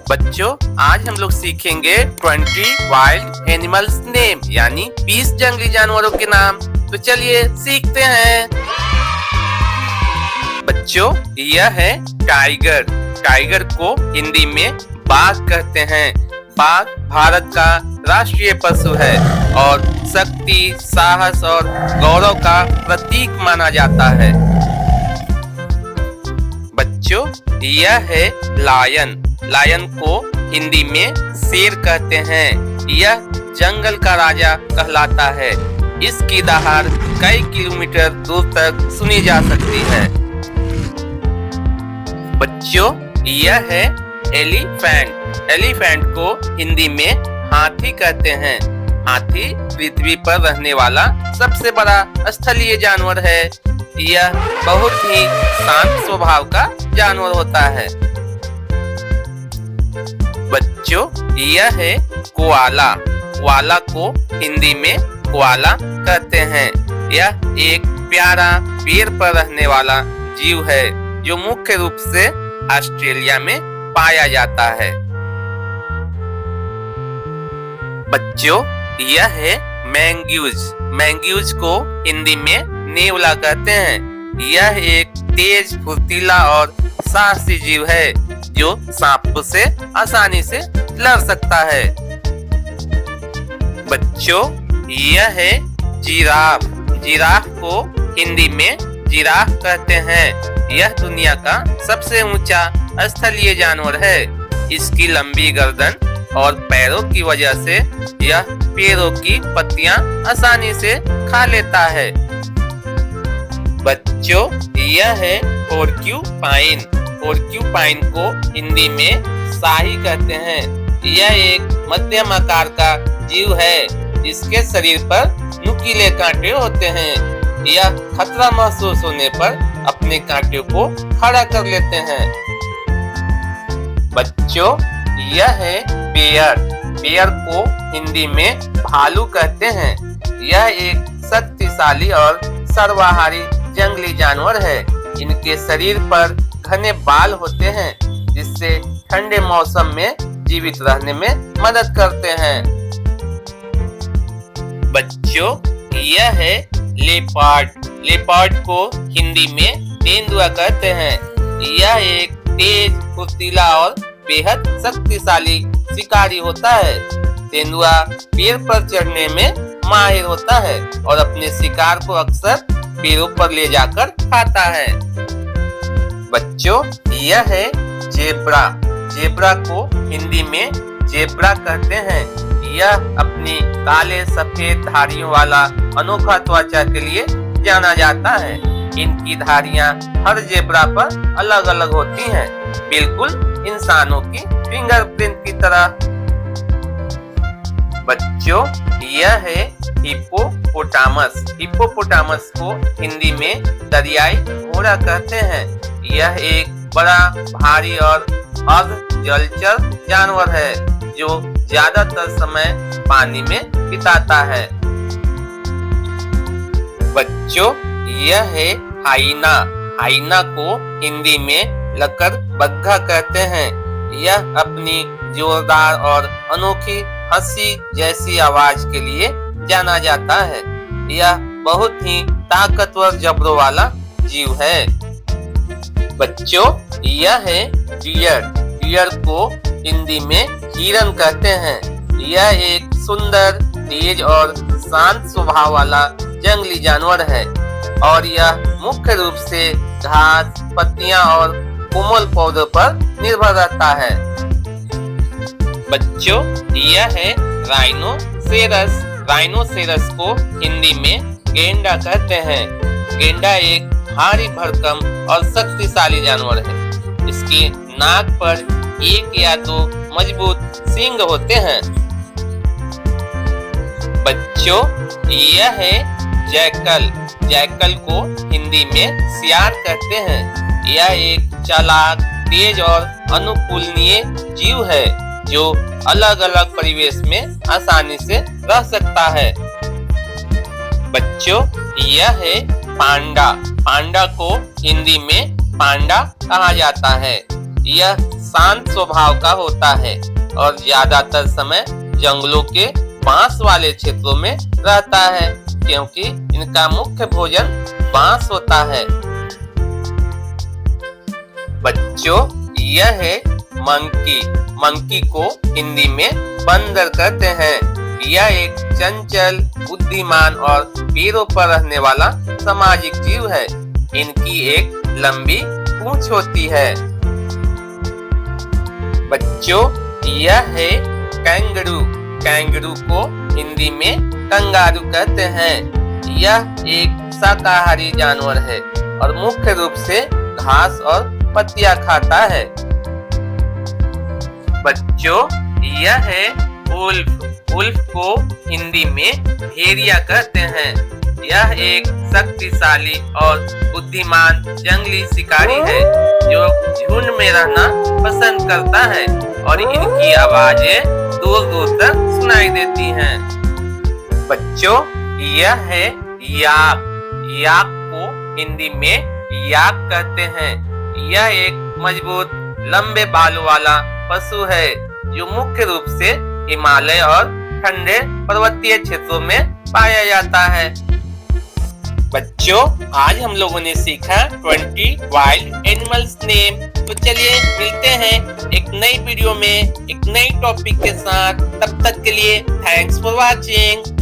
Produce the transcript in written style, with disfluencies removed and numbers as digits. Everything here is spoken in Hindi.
बच्चों, आज हम लोग सीखेंगे 20 वाइल्ड एनिमल्स नेम यानी 20 जंगली जानवरों के नाम। तो चलिए सीखते हैं। बच्चों, यह है टाइगर। टाइगर को हिंदी में बाघ कहते हैं। बाघ भारत का राष्ट्रीय पशु है और शक्ति, साहस और गौरव का प्रतीक माना जाता है। बच्चों, यह है लायन। लायन को हिंदी में शेर कहते हैं। यह जंगल का राजा कहलाता है। इसकी दहाड़ कई किलोमीटर दूर तक सुनी जा सकती है। बच्चों, यह है एलिफेंट। एलिफेंट को हिंदी में हाथी कहते हैं। हाथी पृथ्वी पर रहने वाला सबसे बड़ा स्थलीय जानवर है। यह बहुत ही शांत स्वभाव का जानवर होता है। बच्चों, यह है कोआला। कोआला को हिंदी में कोआला कहते हैं। यह एक प्यारा पेड़ पर रहने वाला जीव है जो मुख्य रूप से ऑस्ट्रेलिया में पाया जाता है। बच्चों, यह है मैंग्यूज। मैंग्यूज को हिंदी में नेवला कहते हैं। यह एक तेज, फुर्तीला और साहसी जीव है जो सांप से आसानी से लड़ सकता है। बच्चों, यह है जिराफ। जिराफ को हिंदी में जिराफ कहते हैं। यह दुनिया का सबसे ऊंचा स्थलीय जानवर है। इसकी लंबी गर्दन और पैरों की वजह से यह पेड़ों की पत्तियां आसानी से खा लेता है। बच्चों, यह है पोर्क्यूपाइन। पोर्क्यूपाइन को हिंदी में शाही कहते हैं। यह एक मध्यम आकार का जीव है। इसके शरीर पर नुकीले कांटे होते हैं। यह खतरा महसूस होने पर अपने कांटे को खड़ा कर लेते हैं। बच्चों, यह है बेयर। बेयर को हिंदी में भालू कहते हैं। यह एक शक्तिशाली और सर्वाहारी जंगली जानवर है। इनके शरीर पर घने बाल होते हैं जिससे ठंडे मौसम में जीवित रहने में मदद करते हैं। बच्चों, यह है लेपर्ड। लेपर्ड को हिंदी में तेंदुआ कहते हैं। यह एक तेज, फुर्तीला और बेहद शक्तिशाली शिकारी होता है। तेंदुआ पेड़ पर चढ़ने में माहिर होता है और अपने शिकार को अक्सर पेड़ों पर ले जाकर खाता है। बच्चों, यह है जेब्रा। जेब्रा को हिंदी में जेब्रा कहते हैं। यह अपनी काले सफेद धारियों वाला अनोखा त्वचा के लिए जाना जाता है। इनकी धारियां हर जेब्रा पर अलग अलग होती हैं, बिल्कुल इंसानों की फिंगरप्रिंट की तरह। बच्चों, यह है हिप्पोपोटामस। हिप्पोपोटामस को हिंदी में दरियाई घोड़ा कहते हैं। यह एक बड़ा, भारी और अर्ध जलचर जानवर है जो ज्यादातर समय पानी में बिताता है। बच्चों, यह है हाइना। हाइना को हिंदी में लकड़बग्घा कहते हैं। यह अपनी जोरदार और अनोखी हंसी जैसी आवाज के लिए जाना जाता है। यह बहुत ही ताकतवर जबड़ों वाला जीव है। बच्चों, यह है डियर। डियर को हिंदी में हिरन कहते हैं। यह एक सुंदर, तेज और शांत स्वभाव वाला जंगली जानवर है और यह मुख्य रूप से घास, पत्तियां और कोमल पौधों पर निर्भर रहता है। बच्चों, यह है राइनोसेरस। राइनोसेरस को हिंदी में गेंडा कहते हैं। गेंडा एक भारी भरकम और शक्तिशाली जानवर है। इसके नाक पर एक या दो मजबूत सींग होते हैं। बच्चों, यह है जैकल। जैकल को हिंदी में सियार कहते हैं। यह एक चालाक, तेज और अनुकूलनीय जीव है जो अलग अलग परिवेश में आसानी से रह सकता है। बच्चों, यह है पांडा। पांडा को हिंदी में पांडा कहा जाता है। यह शांत स्वभाव का होता है और ज्यादातर समय जंगलों के बांस वाले क्षेत्रों में रहता है, क्योंकि इनका मुख्य भोजन बांस होता है। बच्चों, यह है मंकी। मंकी को हिंदी में बंदर कहते हैं। यह एक चंचल, बुद्धिमान और पेड़ों पर रहने वाला सामाजिक जीव है। इनकी एक लंबी पूंछ होती है। बच्चों, यह है कैंगरू। कैंगरू को हिंदी में कंगारू कहते हैं। यह एक शाकाहारी जानवर है और मुख्य रूप से घास और पत्तियां खाता है। बच्चों, यह है उल्फ। उल्फ को हिंदी में भेड़िया कहते हैं। यह एक शक्तिशाली और बुद्धिमान जंगली शिकारी है जो झुंड में रहना पसंद करता है और इनकी आवाजें दूर दूर तक सुनाई देती हैं। बच्चों, यह है याक। याक को हिंदी में याक कहते हैं। यह एक मजबूत, लंबे बालों वाला पशु है जो मुख्य रूप से हिमालय और ठंडे पर्वतीय क्षेत्रों में पाया जाता है। बच्चों, आज हम लोगों ने सीखा 20 वाइल्ड एनिमल्स नेम। तो चलिए मिलते हैं एक नई वीडियो में एक नई टॉपिक के साथ। तब तक के लिए थैंक्स फॉर वॉचिंग।